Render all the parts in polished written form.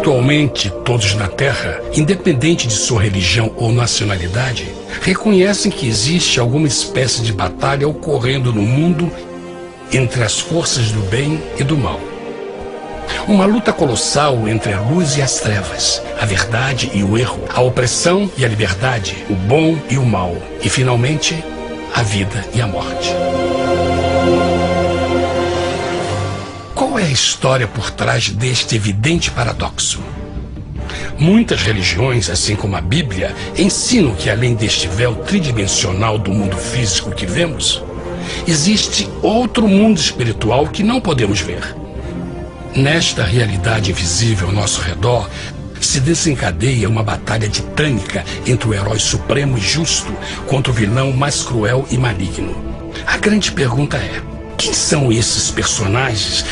Espiritualmente, todos na Terra, independente de sua religião ou nacionalidade, reconhecem que existe alguma espécie de batalha ocorrendo no mundo entre as forças do bem e do mal. Uma luta colossal entre a luz e as trevas, a verdade e o erro, a opressão e a liberdade, o bom e o mal, e finalmente, a vida e a morte. Qual é a história por trás deste evidente paradoxo? Muitas religiões, assim como a Bíblia, ensinam que além deste véu tridimensional do mundo físico que vemos, existe outro mundo espiritual que não podemos ver. Nesta realidade invisível ao nosso redor, se desencadeia uma batalha titânica entre o herói supremo e justo contra o vilão mais cruel e maligno. A grande pergunta é: quem são esses personagens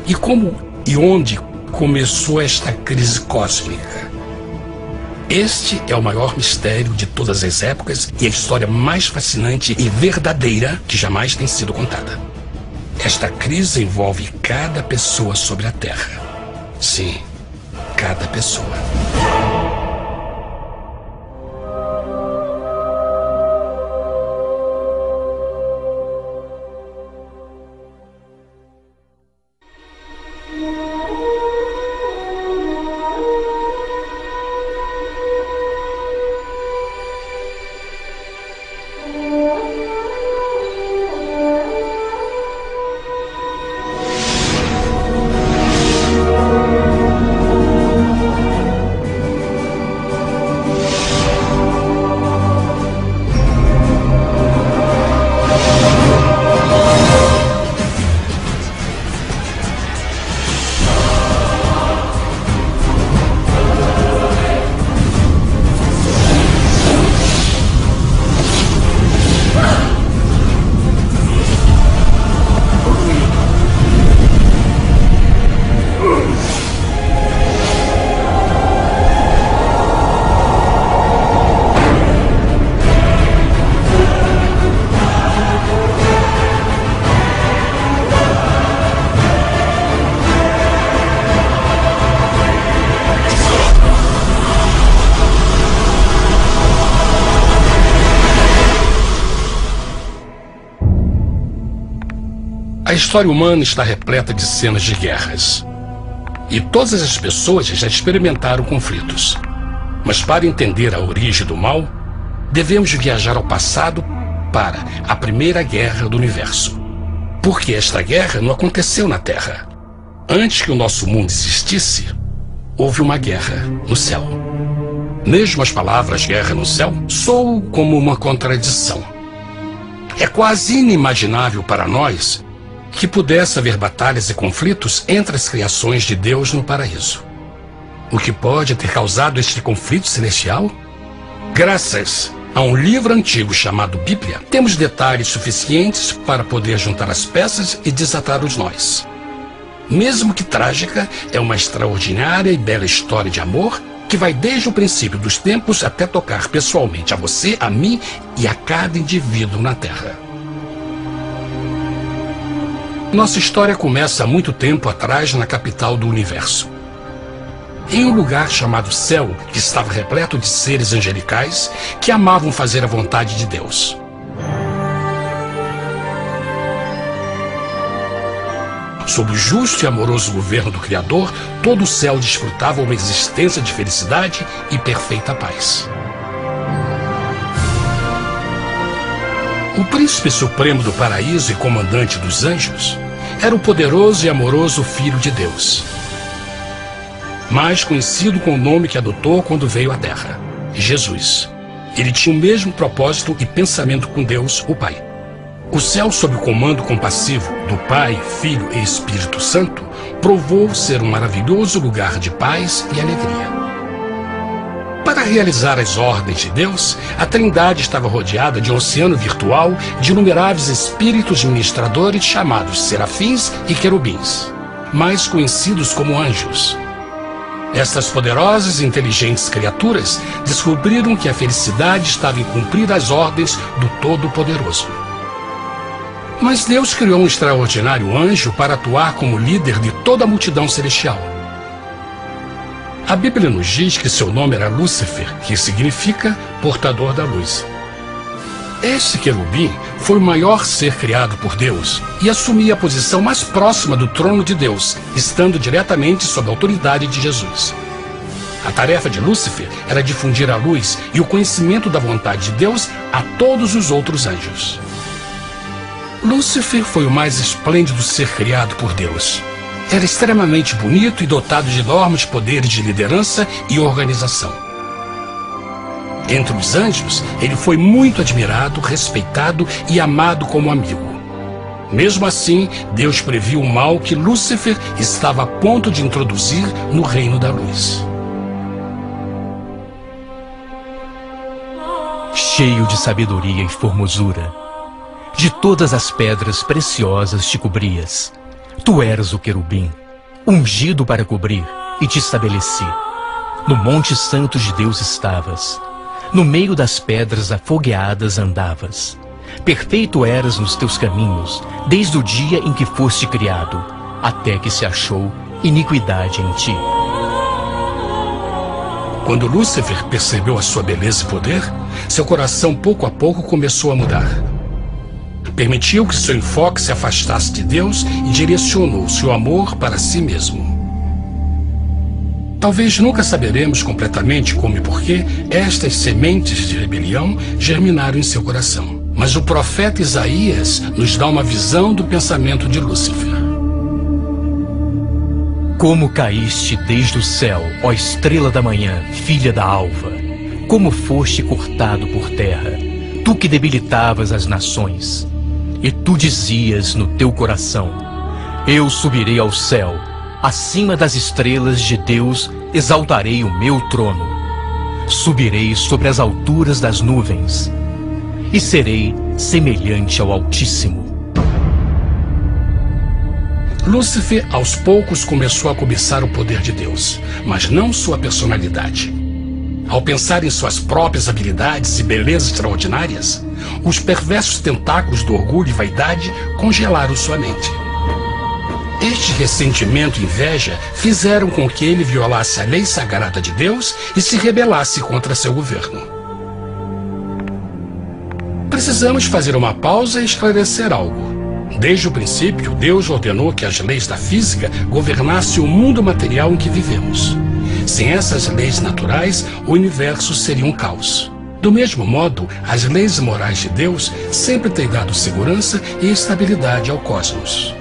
e como e onde começou esta crise cósmica? Este é o maior mistério de todas as épocas e a história mais fascinante e verdadeira que jamais tem sido contada. Esta crise envolve cada pessoa sobre a Terra. Sim, cada pessoa. A história humana está repleta de cenas de guerras. E todas as pessoas já experimentaram conflitos. Mas para entender a origem do mal, devemos viajar ao passado para a Primeira Guerra do Universo. Porque esta guerra não aconteceu na Terra. Antes que o nosso mundo existisse, houve uma guerra no céu. Mesmo as palavras guerra no céu soam como uma contradição. É quase inimaginável para nós que pudesse haver batalhas e conflitos entre as criações de Deus no paraíso. O que pode ter causado este conflito celestial? Graças a um livro antigo chamado Bíblia, temos detalhes suficientes para poder juntar as peças e desatar os nós. Mesmo que trágica, é uma extraordinária e bela história de amor que vai desde o princípio dos tempos até tocar pessoalmente a você, a mim e a cada indivíduo na Terra. Nossa história começa há muito tempo atrás na capital do universo. Em um lugar chamado Céu, que estava repleto de seres angelicais que amavam fazer a vontade de Deus. Sob o justo e amoroso governo do Criador, todo o céu desfrutava uma existência de felicidade e perfeita paz. O príncipe supremo do paraíso e comandante dos anjos era o poderoso e amoroso Filho de Deus, mais conhecido com o nome que adotou quando veio à Terra, Jesus. Ele tinha o mesmo propósito e pensamento com Deus, o Pai. O céu, sob o comando compassivo do Pai, Filho e Espírito Santo, provou ser um maravilhoso lugar de paz e alegria. Para realizar as ordens de Deus, a Trindade estava rodeada de um oceano virtual de inumeráveis espíritos ministradores chamados serafins e querubins, mais conhecidos como anjos. Estas poderosas e inteligentes criaturas descobriram que a felicidade estava em cumprir as ordens do Todo-Poderoso. Mas Deus criou um extraordinário anjo para atuar como líder de toda a multidão celestial. A Bíblia nos diz que seu nome era Lúcifer, que significa portador da luz. Este querubim foi o maior ser criado por Deus e assumia a posição mais próxima do trono de Deus, estando diretamente sob a autoridade de Jesus. A tarefa de Lúcifer era difundir a luz e o conhecimento da vontade de Deus a todos os outros anjos. Lúcifer foi o mais esplêndido ser criado por Deus. Era extremamente bonito e dotado de enormes poderes de liderança e organização. Entre os anjos, ele foi muito admirado, respeitado e amado como amigo. Mesmo assim, Deus previu o mal que Lúcifer estava a ponto de introduzir no reino da luz. Cheio de sabedoria e formosura, de todas as pedras preciosas te cobrias. Tu eras o querubim, ungido para cobrir, e te estabeleci. No monte santo de Deus estavas. No meio das pedras afogueadas andavas. Perfeito eras nos teus caminhos, desde o dia em que foste criado, até que se achou iniquidade em ti. Quando Lúcifer percebeu a sua beleza e poder, seu coração pouco a pouco começou a mudar. Permitiu que seu enfoque se afastasse de Deus e direcionou seu amor para si mesmo. Talvez nunca saberemos completamente como e porquê estas sementes de rebelião germinaram em seu coração. Mas o profeta Isaías nos dá uma visão do pensamento de Lúcifer. Como caíste desde o céu, ó estrela da manhã, filha da alva, como foste cortado por terra, tu que debilitavas as nações. E tu dizias no teu coração: eu subirei ao céu, acima das estrelas de Deus exaltarei o meu trono. Subirei sobre as alturas das nuvens, e serei semelhante ao Altíssimo. Lúcifer, aos poucos, começou a cobiçar o poder de Deus, mas não sua personalidade. Ao pensar em suas próprias habilidades e belezas extraordinárias, os perversos tentáculos do orgulho e vaidade congelaram sua mente. Este ressentimento e inveja fizeram com que ele violasse a lei sagrada de Deus e se rebelasse contra seu governo. Precisamos fazer uma pausa e esclarecer algo. Desde o princípio, Deus ordenou que as leis da física governassem o mundo material em que vivemos. Sem essas leis naturais, o universo seria um caos. Do mesmo modo, as leis morais de Deus sempre têm dado segurança e estabilidade ao cosmos.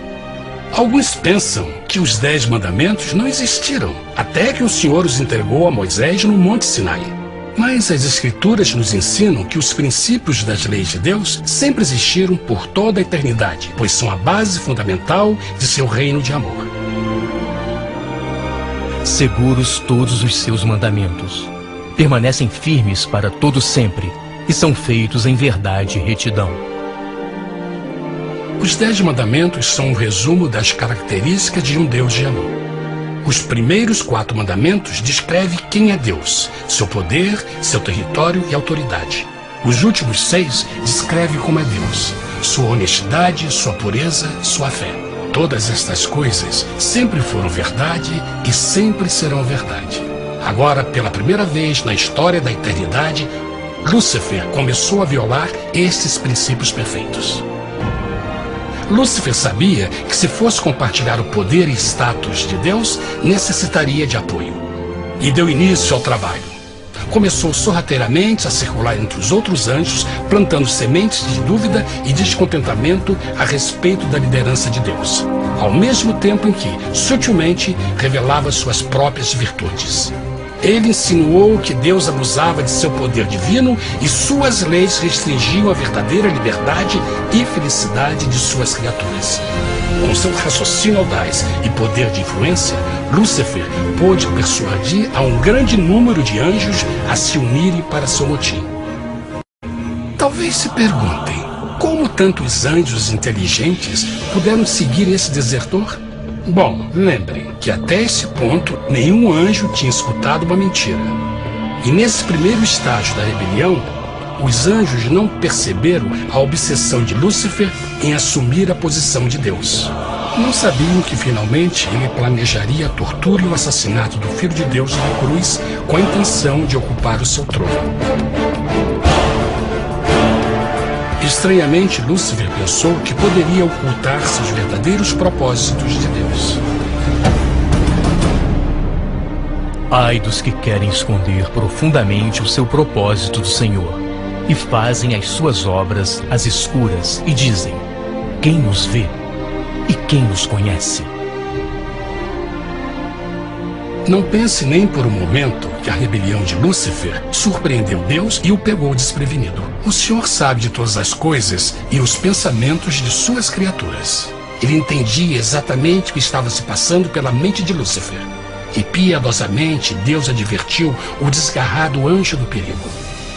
Alguns pensam que os 10 mandamentos não existiram, até que o Senhor os entregou a Moisés no Monte Sinai. Mas as Escrituras nos ensinam que os princípios das leis de Deus sempre existiram por toda a eternidade, pois são a base fundamental de seu reino de amor. Seguros todos os seus mandamentos, permanecem firmes para todo sempre e são feitos em verdade e retidão. Os 10 mandamentos são um resumo das características de um Deus de amor. Os primeiros 4 mandamentos descrevem quem é Deus, seu poder, seu território e autoridade. Os últimos 6 descrevem como é Deus, sua honestidade, sua pureza, sua fé. Todas estas coisas sempre foram verdade e sempre serão verdade. Agora, pela primeira vez na história da eternidade, Lúcifer começou a violar estes princípios perfeitos. Lúcifer sabia que se fosse compartilhar o poder e status de Deus, necessitaria de apoio. E deu início ao trabalho. Começou sorrateiramente a circular entre os outros anjos, plantando sementes de dúvida e descontentamento a respeito da liderança de Deus, ao mesmo tempo em que, sutilmente, revelava suas próprias virtudes. Ele insinuou que Deus abusava de seu poder divino e suas leis restringiam a verdadeira liberdade e felicidade de suas criaturas. Com seu raciocínio audaz e poder de influência, Lúcifer pôde persuadir a um grande número de anjos a se unirem para seu motim. Talvez se perguntem, como tantos anjos inteligentes puderam seguir esse desertor? Bom, lembrem que até esse ponto nenhum anjo tinha escutado uma mentira. E nesse primeiro estágio da rebelião, os anjos não perceberam a obsessão de Lúcifer em assumir a posição de Deus. Não sabiam que finalmente ele planejaria a tortura e o assassinato do Filho de Deus na cruz com a intenção de ocupar o seu trono. Estranhamente, Lúcifer pensou que poderia ocultar seus verdadeiros propósitos de Deus. Ai dos que querem esconder profundamente o seu propósito do Senhor e fazem as suas obras às escuras e dizem: quem nos vê e quem nos conhece? Não pense nem por um momento que a rebelião de Lúcifer surpreendeu Deus e o pegou desprevenido. O Senhor sabe de todas as coisas e os pensamentos de suas criaturas. Ele entendia exatamente o que estava se passando pela mente de Lúcifer. E piedosamente Deus advertiu o desgarrado anjo do perigo.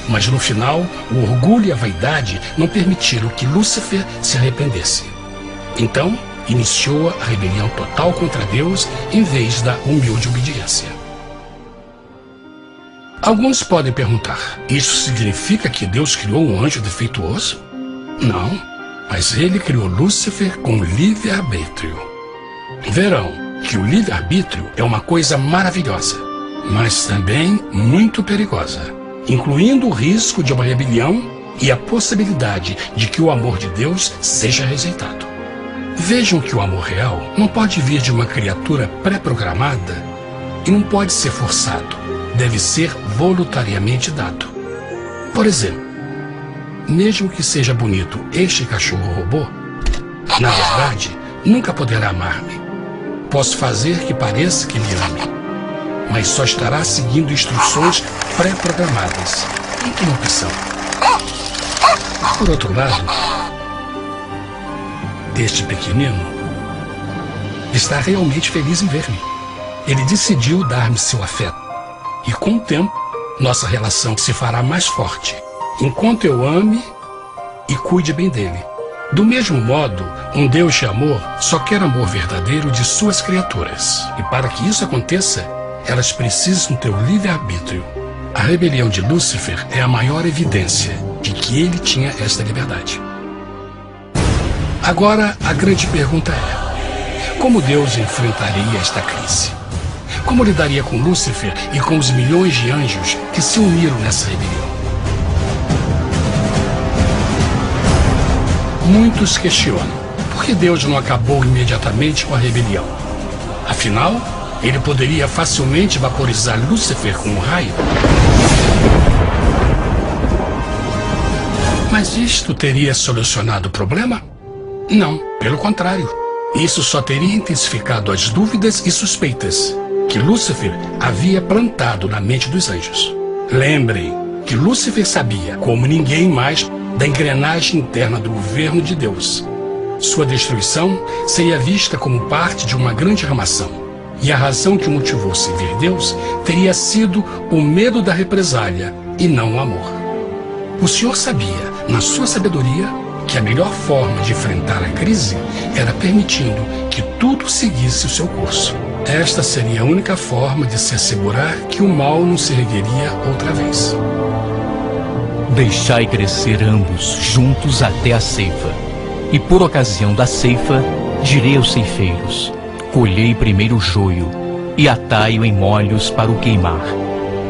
Mas no final, o orgulho e a vaidade não permitiram que Lúcifer se arrependesse. Então, iniciou a rebelião total contra Deus em vez da humilde obediência. Alguns podem perguntar: isso significa que Deus criou um anjo defeituoso? Não, mas ele criou Lúcifer com livre-arbítrio. Verão que o livre-arbítrio é uma coisa maravilhosa, mas também muito perigosa, incluindo o risco de uma rebelião e a possibilidade de que o amor de Deus seja rejeitado. Vejam que o amor real não pode vir de uma criatura pré-programada e não pode ser forçado, deve ser voluntariamente dado. Por exemplo, mesmo que seja bonito este cachorro robô, na verdade, nunca poderá amar-me. Posso fazer que pareça que me ame, mas só estará seguindo instruções pré-programadas. Em que opção? Por outro lado, este pequenino está realmente feliz em ver-me. Ele decidiu dar-me seu afeto. E com o tempo, nossa relação se fará mais forte, enquanto eu ame e cuide bem dele. Do mesmo modo, um Deus de amor só quer amor verdadeiro de suas criaturas. E para que isso aconteça, elas precisam ter o livre-arbítrio. A rebelião de Lúcifer é a maior evidência de que ele tinha esta liberdade. Agora, a grande pergunta é: como Deus enfrentaria esta crise? Como lidaria com Lúcifer e com os milhões de anjos que se uniram nessa rebelião? Muitos questionam por que Deus não acabou imediatamente com a rebelião. Afinal, ele poderia facilmente vaporizar Lúcifer com um raio. Mas isto teria solucionado o problema? Não, pelo contrário. Isso só teria intensificado as dúvidas e suspeitas que Lúcifer havia plantado na mente dos anjos. Lembrem que Lúcifer sabia, como ninguém mais, da engrenagem interna do governo de Deus. Sua destruição seria vista como parte de uma grande armação. E a razão que o motivou servir Deus teria sido o medo da represália e não o amor. O Senhor sabia, na sua sabedoria, que a melhor forma de enfrentar a crise era permitindo que tudo seguisse o seu curso. Esta seria a única forma de se assegurar que o mal não se ergueria outra vez. Deixai crescer ambos juntos até a ceifa. E por ocasião da ceifa, direi aos ceifeiros: colhei primeiro o joio e atai-o em molhos para o queimar,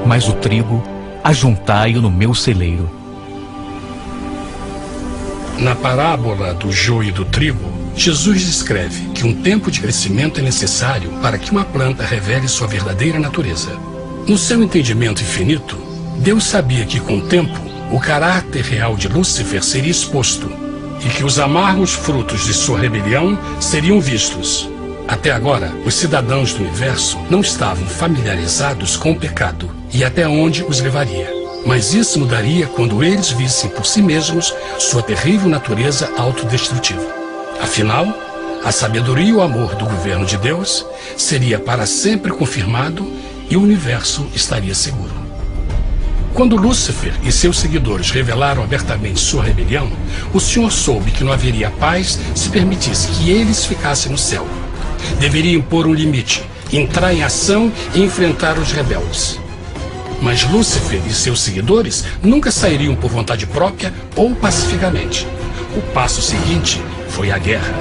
mas o trigo ajuntai-o no meu celeiro. Na parábola do joio e do trigo, Jesus descreve que um tempo de crescimento é necessário para que uma planta revele sua verdadeira natureza. No seu entendimento infinito, Deus sabia que com o tempo, o caráter real de Lúcifer seria exposto e que os amargos frutos de sua rebelião seriam vistos. Até agora, os cidadãos do universo não estavam familiarizados com o pecado e até onde os levaria. Mas isso mudaria quando eles vissem por si mesmos sua terrível natureza autodestrutiva. Afinal, a sabedoria e o amor do governo de Deus seria para sempre confirmado e o universo estaria seguro. Quando Lúcifer e seus seguidores revelaram abertamente sua rebelião, o Senhor soube que não haveria paz se permitisse que eles ficassem no céu. Deveria impor um limite, entrar em ação e enfrentar os rebeldes. Mas Lúcifer e seus seguidores nunca sairiam por vontade própria ou pacificamente. O passo seguinte foi a guerra.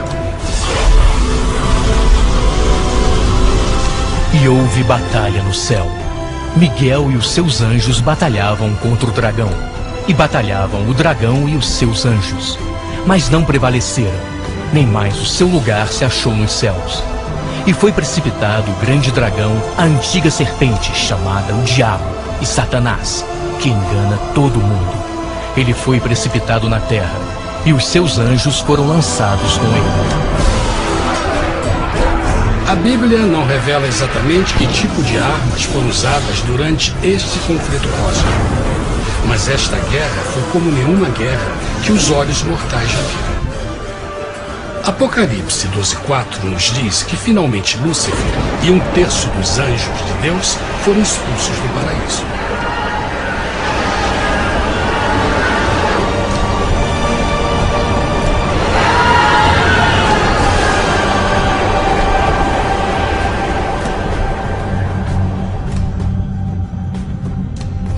E houve batalha no céu. Miguel e os seus anjos batalhavam contra o dragão. E batalhavam o dragão e os seus anjos. Mas não prevaleceram, nem mais o seu lugar se achou nos céus. E foi precipitado o grande dragão, a antiga serpente, chamada o Diabo e Satanás, que engana todo mundo. Ele foi precipitado na terra, e os seus anjos foram lançados com ele. A Bíblia não revela exatamente que tipo de armas foram usadas durante este conflito cósmico. Mas esta guerra foi como nenhuma guerra que os olhos mortais já viram. Apocalipse 12:4 nos diz que finalmente Lúcifer e 1/3 dos anjos de Deus foram expulsos do paraíso.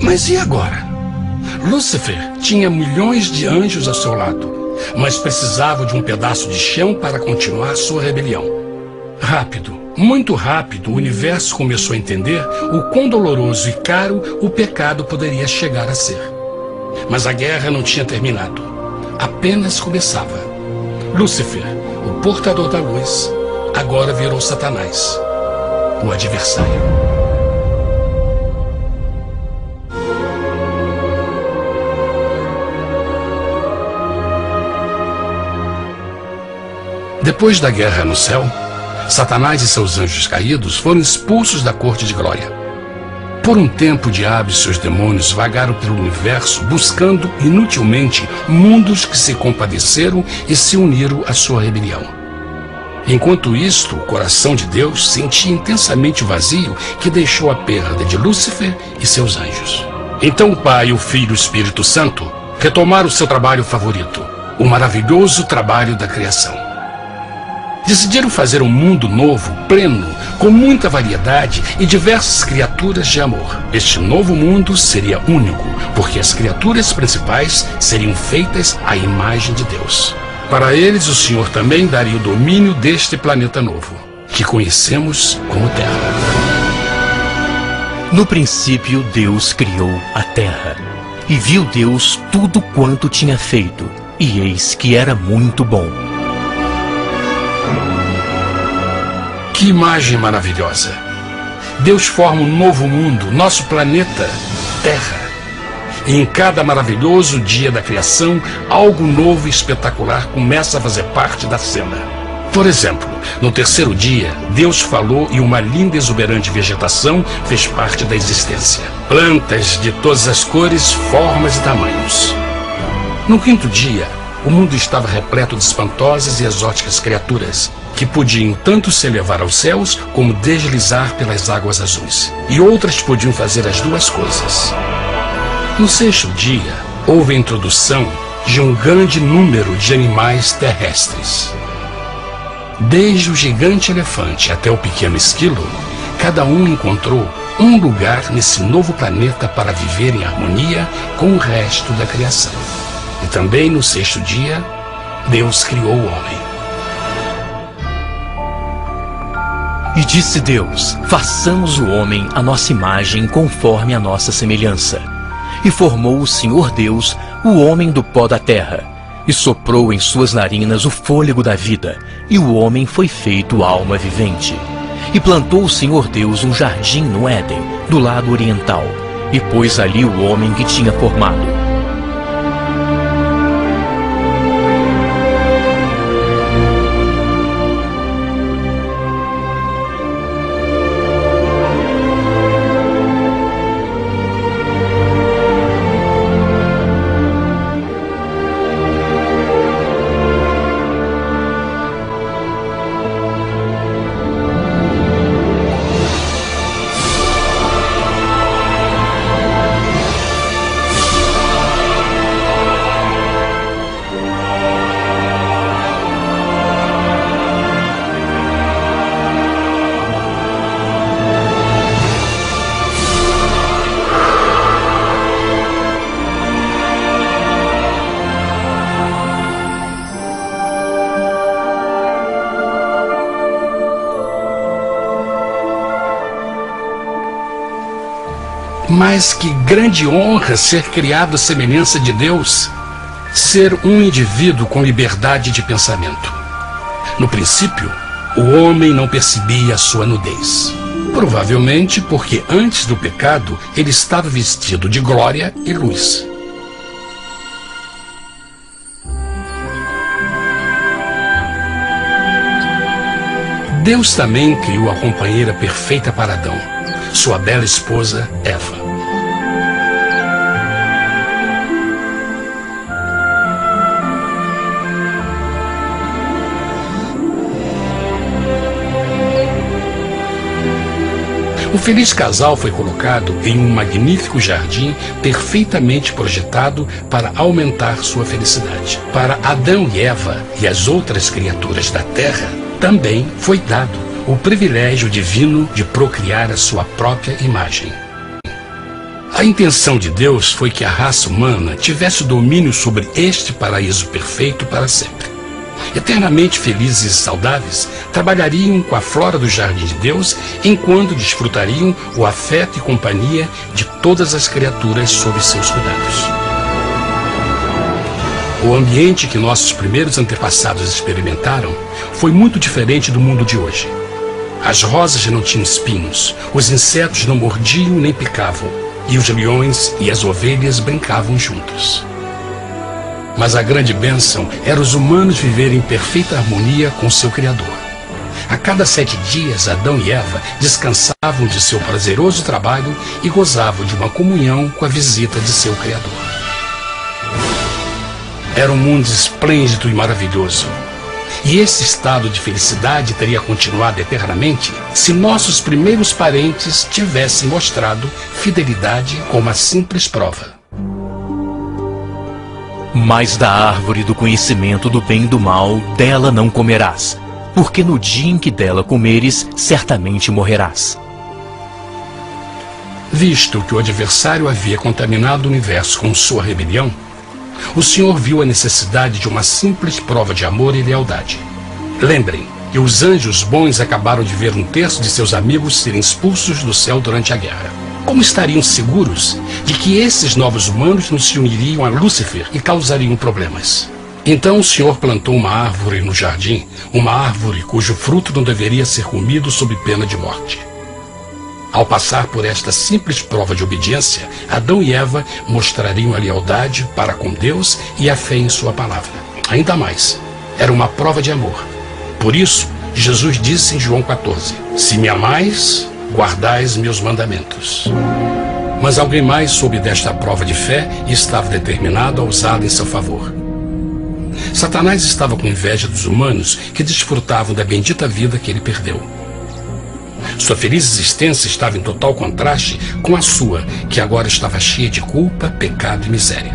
Mas e agora? Lúcifer tinha milhões de anjos ao seu lado, mas precisava de um pedaço de chão para continuar sua rebelião. Rápido, muito rápido, o universo começou a entender o quão doloroso e caro o pecado poderia chegar a ser. Mas a guerra não tinha terminado, apenas começava. Lúcifer, o portador da luz, agora virou Satanás, o adversário. Depois da guerra no céu, Satanás e seus anjos caídos foram expulsos da corte de glória. Por um tempo, o diabo e seus demônios vagaram pelo universo buscando inutilmente mundos que se compadeceram e se uniram à sua rebelião. Enquanto isto, o coração de Deus sentia intensamente o vazio que deixou a perda de Lúcifer e seus anjos. Então o Pai, o Filho e o Espírito Santo retomaram o seu trabalho favorito, o maravilhoso trabalho da criação. Decidiram fazer um mundo novo, pleno, com muita variedade e diversas criaturas de amor. Este novo mundo seria único, porque as criaturas principais seriam feitas à imagem de Deus. Para eles, o Senhor também daria o domínio deste planeta novo, que conhecemos como Terra. No princípio, Deus criou a terra. E viu Deus tudo quanto tinha feito, e eis que era muito bom. Que imagem maravilhosa! Deus forma um novo mundo, nosso planeta, Terra. E em cada maravilhoso dia da criação, algo novo e espetacular começa a fazer parte da cena. Por exemplo, no terceiro dia, Deus falou e uma linda e exuberante vegetação fez parte da existência. Plantas de todas as cores, formas e tamanhos. No quinto dia, o mundo estava repleto de espantosas e exóticas criaturas, que podiam tanto se elevar aos céus como deslizar pelas águas azuis. E outras podiam fazer as duas coisas. No sexto dia, houve a introdução de um grande número de animais terrestres. Desde o gigante elefante até o pequeno esquilo, cada um encontrou um lugar nesse novo planeta para viver em harmonia com o resto da criação. E também no sexto dia, Deus criou o homem. E disse Deus: façamos o homem à nossa imagem, conforme a nossa semelhança. E formou o Senhor Deus o homem do pó da terra, e soprou em suas narinas o fôlego da vida, e o homem foi feito alma vivente. E plantou o Senhor Deus um jardim no Éden, do lado oriental, e pôs ali o homem que tinha formado. Mas que grande honra ser criado à semelhança de Deus, ser um indivíduo com liberdade de pensamento. No princípio, o homem não percebia a sua nudez. Provavelmente porque antes do pecado ele estava vestido de glória e luz. Deus também criou a companheira perfeita para Adão, sua bela esposa Eva. O feliz casal foi colocado em um magnífico jardim perfeitamente projetado para aumentar sua felicidade. Para Adão e Eva e as outras criaturas da terra, também foi dado o privilégio divino de procriar a sua própria imagem. A intenção de Deus foi que a raça humana tivesse domínio sobre este paraíso perfeito para sempre. Eternamente felizes e saudáveis, trabalhariam com a flora do jardim de Deus, enquanto desfrutariam o afeto e companhia de todas as criaturas sob seus cuidados. O ambiente que nossos primeiros antepassados experimentaram foi muito diferente do mundo de hoje. As rosas não tinham espinhos, os insetos não mordiam nem picavam, e os leões e as ovelhas brincavam juntos. Mas a grande bênção era os humanos viverem em perfeita harmonia com seu Criador. A cada 7 dias, Adão e Eva descansavam de seu prazeroso trabalho e gozavam de uma comunhão com a visita de seu Criador. Era um mundo esplêndido e maravilhoso. E esse estado de felicidade teria continuado eternamente se nossos primeiros parentes tivessem mostrado fidelidade com uma simples prova. Mas da árvore do conhecimento do bem e do mal, dela não comerás, porque no dia em que dela comeres, certamente morrerás. Visto que o adversário havia contaminado o universo com sua rebelião, o Senhor viu a necessidade de uma simples prova de amor e lealdade. Lembrem que os anjos bons acabaram de ver 1/3 de seus amigos serem expulsos do céu durante a guerra. Como estariam seguros de que esses novos humanos não se uniriam a Lúcifer e causariam problemas? Então o Senhor plantou uma árvore no jardim, uma árvore cujo fruto não deveria ser comido sob pena de morte. Ao passar por esta simples prova de obediência, Adão e Eva mostrariam a lealdade para com Deus e a fé em sua palavra. Ainda mais, era uma prova de amor. Por isso, Jesus disse em João 14, se me amais, guardais meus mandamentos. Mas alguém mais soube desta prova de fé e estava determinado a usá-la em seu favor. Satanás estava com inveja dos humanos que desfrutavam da bendita vida que ele perdeu. Sua feliz existência estava em total contraste com a sua, que agora estava cheia de culpa, pecado e miséria.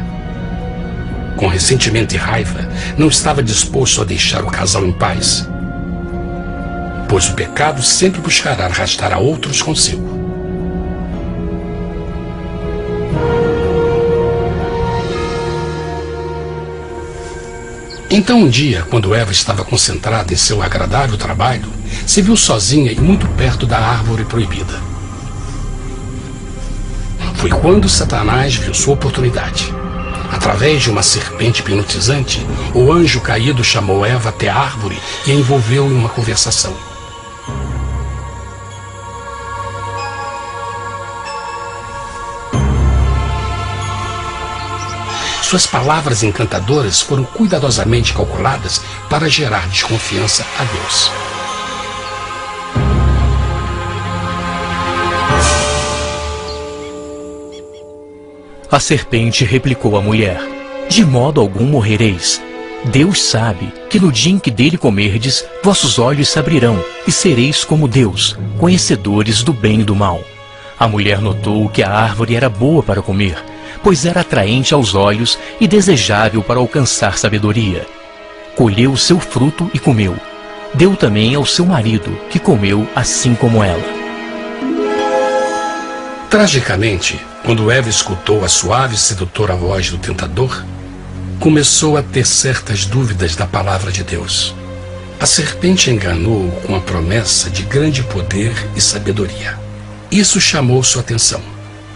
Com ressentimento e raiva, não estava disposto a deixar o casal em paz, pois o pecado sempre buscará arrastar a outros consigo. Então um dia, quando Eva estava concentrada em seu agradável trabalho, se viu sozinha e muito perto da árvore proibida. Foi quando Satanás viu sua oportunidade. Através de uma serpente hipnotizante, o anjo caído chamou Eva até a árvore e a envolveu em uma conversação. Suas palavras encantadoras foram cuidadosamente calculadas para gerar desconfiança a Deus. A serpente replicou à mulher, de modo algum morrereis. Deus sabe que no dia em que dele comerdes, vossos olhos se abrirão e sereis como Deus, conhecedores do bem e do mal. A mulher notou que a árvore era boa para comer, pois era atraente aos olhos e desejável para alcançar sabedoria. Colheu o seu fruto e comeu. Deu também ao seu marido, que comeu assim como ela. Tragicamente, quando Eva escutou a suave e sedutora voz do tentador, começou a ter certas dúvidas da palavra de Deus. A serpente enganou-o com a promessa de grande poder e sabedoria. Isso chamou sua atenção.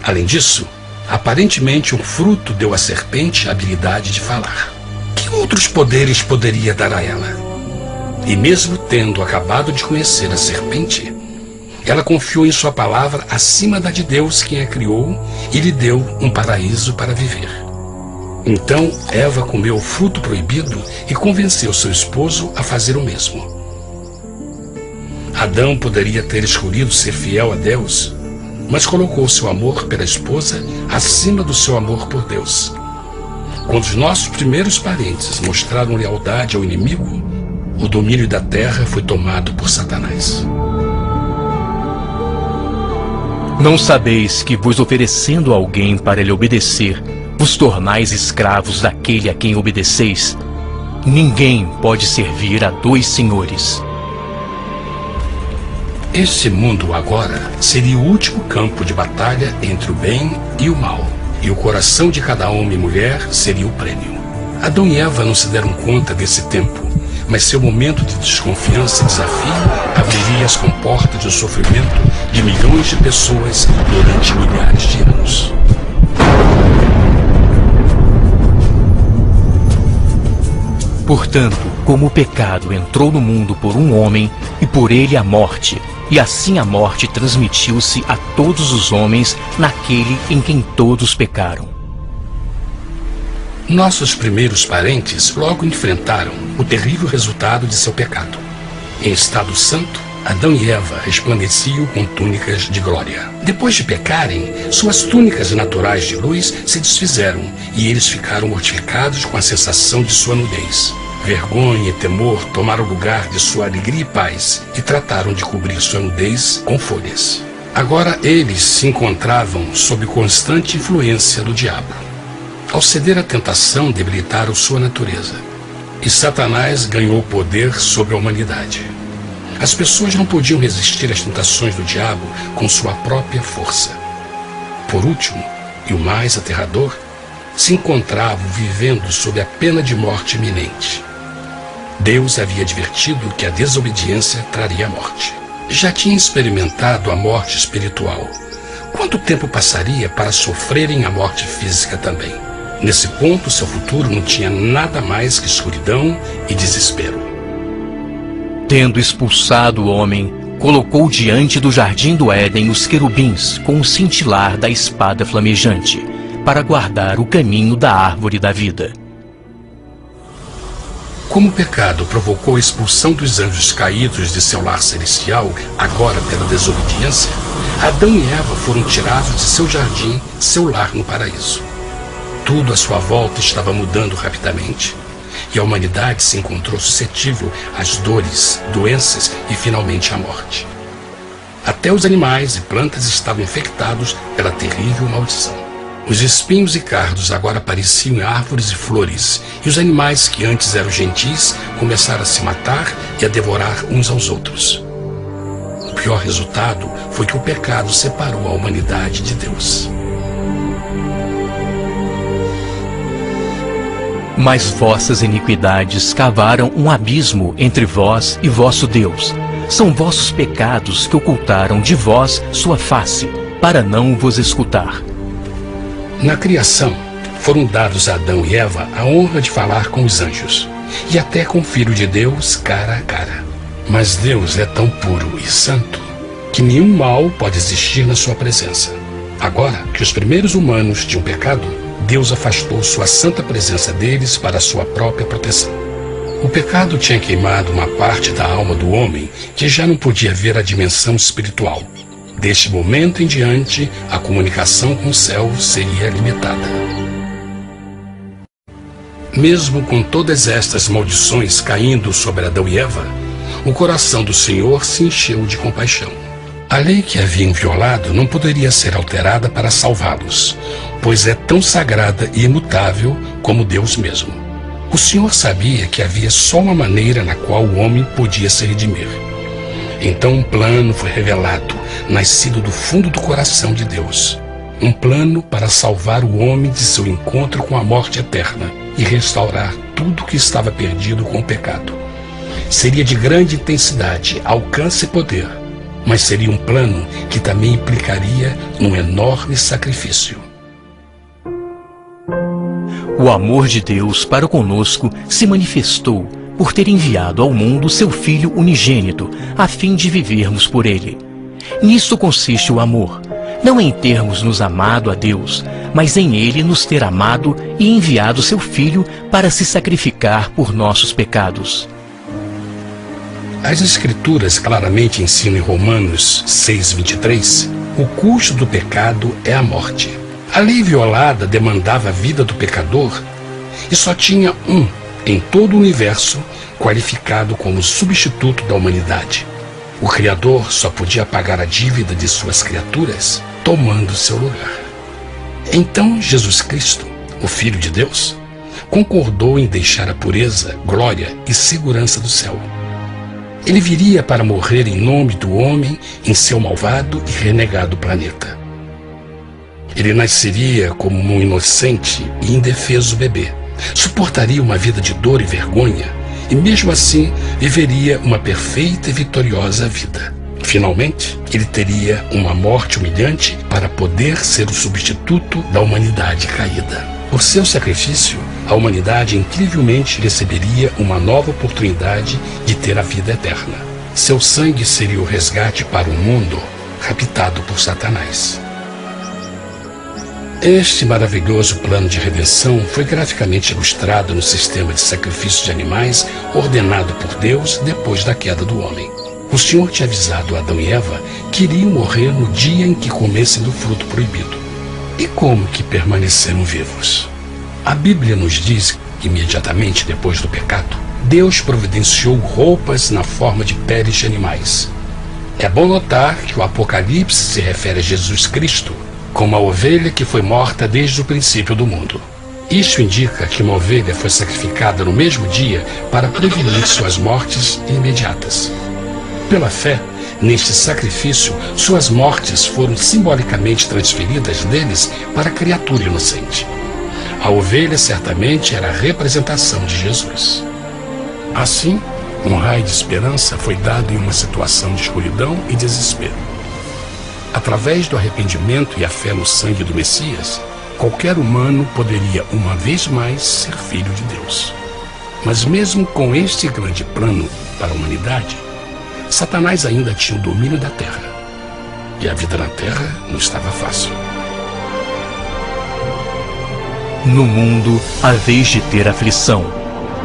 Além disso, aparentemente um fruto deu à serpente a habilidade de falar. Que outros poderes poderia dar a ela? E mesmo tendo acabado de conhecer a serpente, ela confiou em sua palavra acima da de Deus, quem a criou, e lhe deu um paraíso para viver. Então Eva comeu o fruto proibido e convenceu seu esposo a fazer o mesmo. Adão poderia ter escolhido ser fiel a Deus, mas colocou seu amor pela esposa acima do seu amor por Deus. Quando os nossos primeiros parentes mostraram lealdade ao inimigo, o domínio da terra foi tomado por Satanás. Não sabeis que, vos oferecendo a alguém para lhe obedecer, vos tornais escravos daquele a quem obedeceis? Ninguém pode servir a dois senhores. Este mundo agora seria o último campo de batalha entre o bem e o mal, e o coração de cada homem e mulher seria o prêmio. Adão e Eva não se deram conta desse tempo, mas seu momento de desconfiança e desafio abriria as comportas do sofrimento de milhões de pessoas durante milhares de anos. Portanto, como o pecado entrou no mundo por um homem, e por ele a morte, e assim a morte transmitiu-se a todos os homens naquele em quem todos pecaram. Nossos primeiros parentes logo enfrentaram o terrível resultado de seu pecado. Em estado santo, Adão e Eva resplandeciam com túnicas de glória. Depois de pecarem, suas túnicas naturais de luz se desfizeram e eles ficaram mortificados com a sensação de sua nudez. Vergonha e temor tomaram lugar de sua alegria e paz e trataram de cobrir sua nudez com folhas. Agora eles se encontravam sob constante influência do diabo. Ao ceder à tentação, debilitaram sua natureza, e Satanás ganhou poder sobre a humanidade. As pessoas não podiam resistir às tentações do diabo com sua própria força. Por último, e o mais aterrador, se encontravam vivendo sob a pena de morte iminente. Deus havia advertido que a desobediência traria a morte. Já tinha experimentado a morte espiritual. Quanto tempo passaria para sofrerem a morte física também? Nesse ponto, seu futuro não tinha nada mais que escuridão e desespero. Tendo expulsado o homem, colocou diante do jardim do Éden os querubins com o cintilar da espada flamejante, para guardar o caminho da árvore da vida. Como o pecado provocou a expulsão dos anjos caídos de seu lar celestial, agora pela desobediência, Adão e Eva foram tirados de seu jardim, seu lar no paraíso. Tudo à sua volta estava mudando rapidamente, e a humanidade se encontrou suscetível às dores, doenças e finalmente à morte. Até os animais e plantas estavam infectados pela terrível maldição. Os espinhos e cardos agora pareciam árvores e flores, e os animais que antes eram gentis começaram a se matar e a devorar uns aos outros. O pior resultado foi que o pecado separou a humanidade de Deus. Mas vossas iniquidades cavaram um abismo entre vós e vosso Deus. São vossos pecados que ocultaram de vós sua face, para não vos escutar. Na criação, foram dados a Adão e Eva a honra de falar com os anjos, e até com o Filho de Deus cara a cara. Mas Deus é tão puro e santo que nenhum mal pode existir na sua presença. Agora que os primeiros humanos tinham pecado, Deus afastou sua santa presença deles para a sua própria proteção. O pecado tinha queimado uma parte da alma do homem que já não podia ver a dimensão espiritual. Deste momento em diante, a comunicação com o céu seria limitada. Mesmo com todas estas maldições caindo sobre Adão e Eva, o coração do Senhor se encheu de compaixão. A lei que haviam violado não poderia ser alterada para salvá-los, pois é tão sagrada e imutável como Deus mesmo. O Senhor sabia que havia só uma maneira na qual o homem podia se redimir. Então um plano foi revelado, nascido do fundo do coração de Deus. Um plano para salvar o homem de seu encontro com a morte eterna e restaurar tudo que estava perdido com o pecado. Seria de grande intensidade, alcance e poder, mas seria um plano que também implicaria num enorme sacrifício. O amor de Deus para conosco se manifestou por ter enviado ao mundo seu Filho unigênito, a fim de vivermos por ele. Nisto consiste o amor, não em termos nos amado a Deus, mas em ele nos ter amado e enviado seu Filho para se sacrificar por nossos pecados. As Escrituras claramente ensinam em Romanos 6:23, o custo do pecado é a morte. A lei violada demandava a vida do pecador e só tinha um em todo o universo qualificado como substituto da humanidade. O Criador só podia pagar a dívida de suas criaturas tomando seu lugar. Então Jesus Cristo, o Filho de Deus, concordou em deixar a pureza, glória e segurança do céu. Ele viria para morrer em nome do homem em seu malvado e renegado planeta. Ele nasceria como um inocente e indefeso bebê, suportaria uma vida de dor e vergonha e mesmo assim viveria uma perfeita e vitoriosa vida. Finalmente, ele teria uma morte humilhante para poder ser o substituto da humanidade caída. Por seu sacrifício, a humanidade incrivelmente receberia uma nova oportunidade de ter a vida eterna. Seu sangue seria o resgate para um mundo raptado por Satanás. Este maravilhoso plano de redenção foi graficamente ilustrado no sistema de sacrifício de animais ordenado por Deus depois da queda do homem. O Senhor tinha avisado Adão e Eva que iriam morrer no dia em que comessem do fruto proibido. E como que permaneceram vivos? A Bíblia nos diz que imediatamente depois do pecado, Deus providenciou roupas na forma de peles de animais. É bom notar que o Apocalipse se refere a Jesus Cristo como a ovelha que foi morta desde o princípio do mundo. Isso indica que uma ovelha foi sacrificada no mesmo dia para prevenir suas mortes imediatas. Pela fé, neste sacrifício, suas mortes foram simbolicamente transferidas deles para a criatura inocente. A ovelha certamente era a representação de Jesus. Assim, um raio de esperança foi dado em uma situação de escuridão e desespero. Através do arrependimento e a fé no sangue do Messias, qualquer humano poderia uma vez mais ser filho de Deus. Mas mesmo com este grande plano para a humanidade, Satanás ainda tinha o domínio da terra. E a vida na terra não estava fácil. No mundo haveis de ter aflição,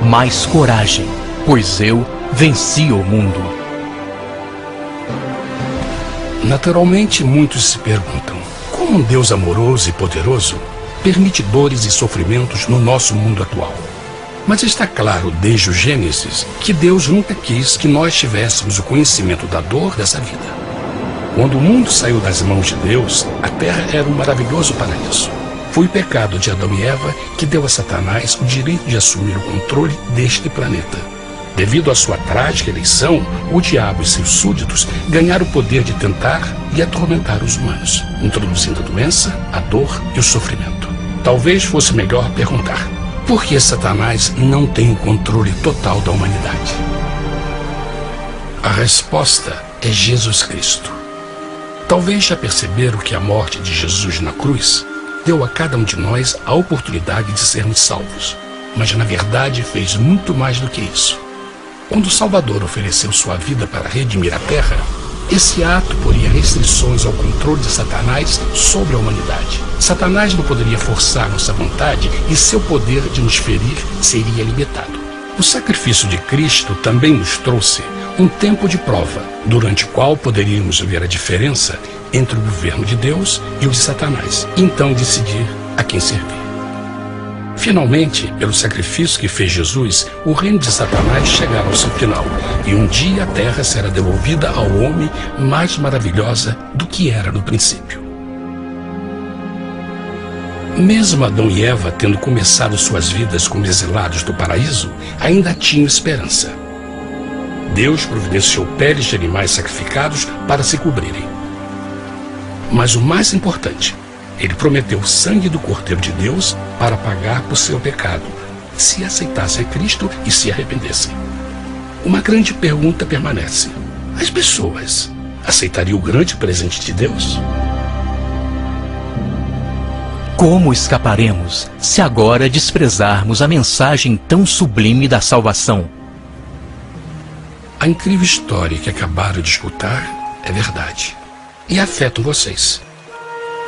mas coragem, pois eu venci o mundo. Naturalmente, muitos se perguntam, como um Deus amoroso e poderoso permite dores e sofrimentos no nosso mundo atual? Mas está claro desde o Gênesis que Deus nunca quis que nós tivéssemos o conhecimento da dor dessa vida. Quando o mundo saiu das mãos de Deus, a terra era um maravilhoso paraíso. Foi o pecado de Adão e Eva que deu a Satanás o direito de assumir o controle deste planeta. Devido à sua trágica eleição, o diabo e seus súditos ganharam o poder de tentar e atormentar os humanos, introduzindo a doença, a dor e o sofrimento. Talvez fosse melhor perguntar: por que Satanás não tem o controle total da humanidade? A resposta é Jesus Cristo. Talvez já perceberam que a morte de Jesus na cruz deu a cada um de nós a oportunidade de sermos salvos, mas na verdade fez muito mais do que isso. Quando o Salvador ofereceu sua vida para redimir a terra, esse ato poria restrições ao controle de Satanás sobre a humanidade. Satanás não poderia forçar nossa vontade e seu poder de nos ferir seria limitado. O sacrifício de Cristo também nos trouxe um tempo de prova, durante o qual poderíamos ver a diferença entre o governo de Deus e o de Satanás, e então decidir a quem servir. Finalmente, pelo sacrifício que fez Jesus, o reino de Satanás chegará ao seu final, e um dia a terra será devolvida ao homem mais maravilhosa do que era no princípio. Mesmo Adão e Eva tendo começado suas vidas como exilados do paraíso, ainda tinham esperança. Deus providenciou peles de animais sacrificados para se cobrirem. Mas o mais importante, Ele prometeu o sangue do Cordeiro de Deus para pagar por seu pecado, se aceitassem a Cristo e se arrependessem. Uma grande pergunta permanece: as pessoas aceitaria o grande presente de Deus? Como escaparemos se agora desprezarmos a mensagem tão sublime da salvação? A incrível história que acabaram de escutar é verdade e afeta vocês.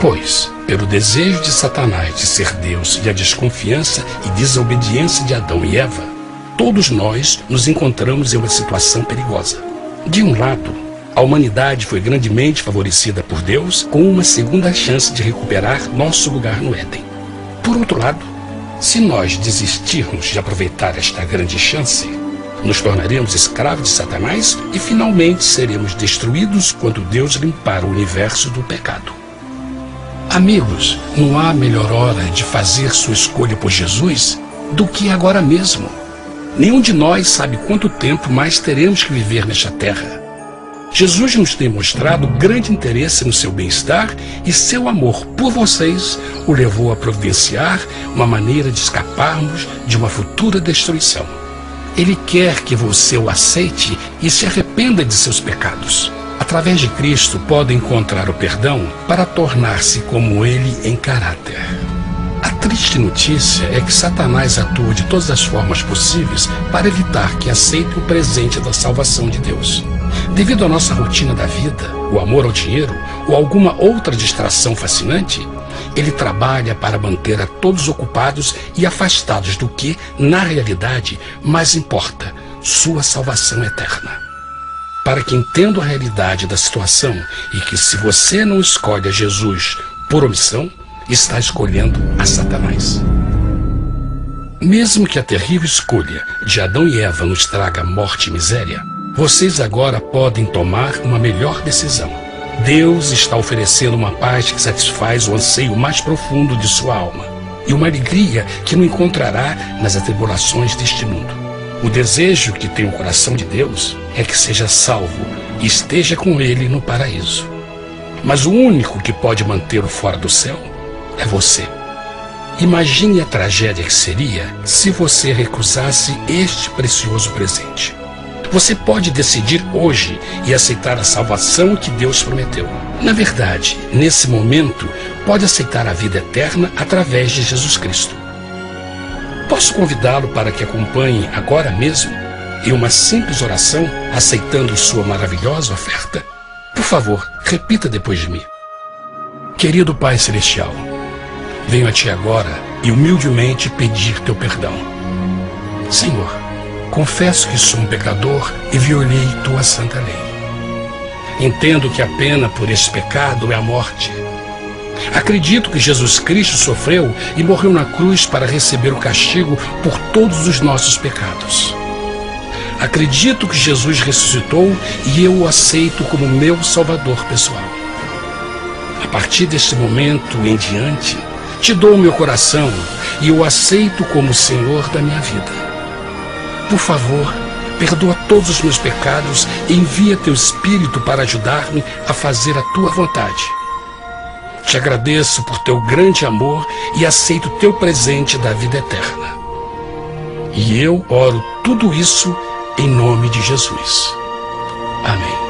Pois, pelo desejo de Satanás de ser Deus e a desconfiança e desobediência de Adão e Eva, todos nós nos encontramos em uma situação perigosa. De um lado, a humanidade foi grandemente favorecida por Deus com uma segunda chance de recuperar nosso lugar no Éden. Por outro lado, se nós desistirmos de aproveitar esta grande chance, nos tornaremos escravos de Satanás e finalmente seremos destruídos quando Deus limpar o universo do pecado. Amigos, não há melhor hora de fazer sua escolha por Jesus do que agora mesmo. Nenhum de nós sabe quanto tempo mais teremos que viver nesta terra. Jesus nos tem mostrado grande interesse no seu bem-estar e seu amor por vocês o levou a providenciar uma maneira de escaparmos de uma futura destruição. Ele quer que você o aceite e se arrependa de seus pecados. Através de Cristo, pode encontrar o perdão para tornar-se como Ele em caráter. A triste notícia é que Satanás atua de todas as formas possíveis para evitar que aceite o presente da salvação de Deus. Devido à nossa rotina da vida, o amor ao dinheiro ou alguma outra distração fascinante, ele trabalha para manter a todos ocupados e afastados do que, na realidade, mais importa, sua salvação eterna. Para que entenda a realidade da situação e que se você não escolhe a Jesus por omissão, está escolhendo a Satanás. Mesmo que a terrível escolha de Adão e Eva nos traga morte e miséria, vocês agora podem tomar uma melhor decisão. Deus está oferecendo uma paz que satisfaz o anseio mais profundo de sua alma e uma alegria que não encontrará nas atribulações deste mundo. O desejo que tem o coração de Deus é que seja salvo e esteja com Ele no paraíso. Mas o único que pode mantê-lo fora do céu é você. Imagine a tragédia que seria se você recusasse este precioso presente. Você pode decidir hoje e aceitar a salvação que Deus prometeu. Na verdade, nesse momento, pode aceitar a vida eterna através de Jesus Cristo. Posso convidá-lo para que acompanhe agora mesmo em uma simples oração, aceitando sua maravilhosa oferta? Por favor, repita depois de mim. Querido Pai Celestial, venho a Ti agora e humildemente pedir Teu perdão. Senhor, confesso que sou um pecador e violei Tua santa lei. Entendo que a pena por esse pecado é a morte. Acredito que Jesus Cristo sofreu e morreu na cruz para receber o castigo por todos os nossos pecados. Acredito que Jesus ressuscitou e eu o aceito como meu Salvador pessoal. A partir deste momento em diante, Te dou o meu coração e o aceito como Senhor da minha vida. Por favor, perdoa todos os meus pecados e envia Teu Espírito para ajudar-me a fazer a Tua vontade. Te agradeço por Teu grande amor e aceito Teu presente da vida eterna. E eu oro tudo isso em nome de Jesus. Amém.